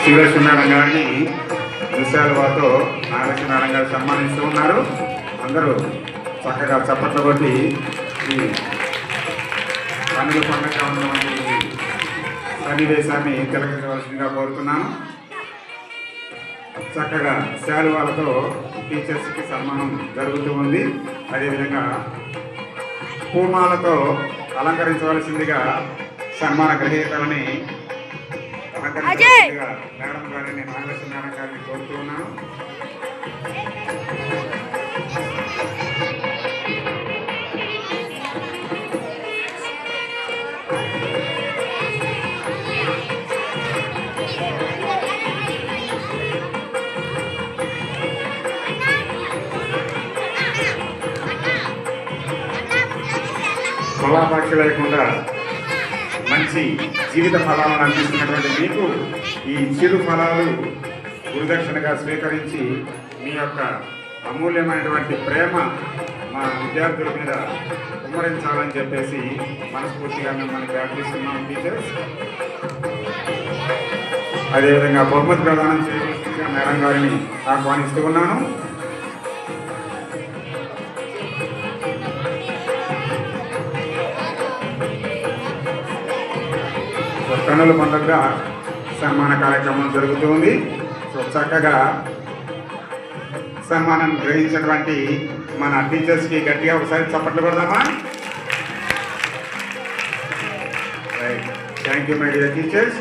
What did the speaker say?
శివలక్ష్మీనారాయణ గారిని విశాలతో నాగలక్ష్మీనారాయణ గారు సన్మానిస్తూ ఉన్నారు. అందరూ చక్కగా చప్పట్లు కొట్టి ఈ పనుల పండుగ ఉన్నటువంటి సన్నివేశాన్ని తిలకించవలసిందిగా కోరుతున్నాను. చక్కగా శాలువాలతో టీచర్స్కి సన్మానం జరుగుతూ ఉంది. అదేవిధంగా పూమాలతో అలంకరించవలసిందిగా సన్మాన గ్రహీతలని అలంకరించవలసిందిగా మేడం గారిని నాగలక్ష్మీనారాయణ గారిని కోరుతూ ఉన్నాను. ఫలాపేక్ష లేకుండా మంచి జీవిత ఫలాలను అందిస్తున్నటువంటి మీకు ఈ చిరు ఫలాలు గురుదక్షిణగా స్వీకరించి మీ యొక్క అమూల్యమైనటువంటి ప్రేమ మా విద్యార్థుల మీద కుమ్మరించాలని చెప్పేసి మనస్ఫూర్తిగా మిమ్మల్ని ప్రార్థిస్తున్నాం టీచర్స్. అదేవిధంగా బహుమతి ప్రదానం చేయవలసిందిగా మేడం గారిని ఆహ్వానిస్తూ ఉన్నాను. కన్నుల పండుగగా సన్మాన కార్యక్రమం జరుగుతుంది. సో చక్కగా సన్మానం గ్రహించినటువంటి మన టీచర్స్కి గట్టిగా ఒకసారి చప్పట్లు కొడదామా? Right, thank you my dear teachers.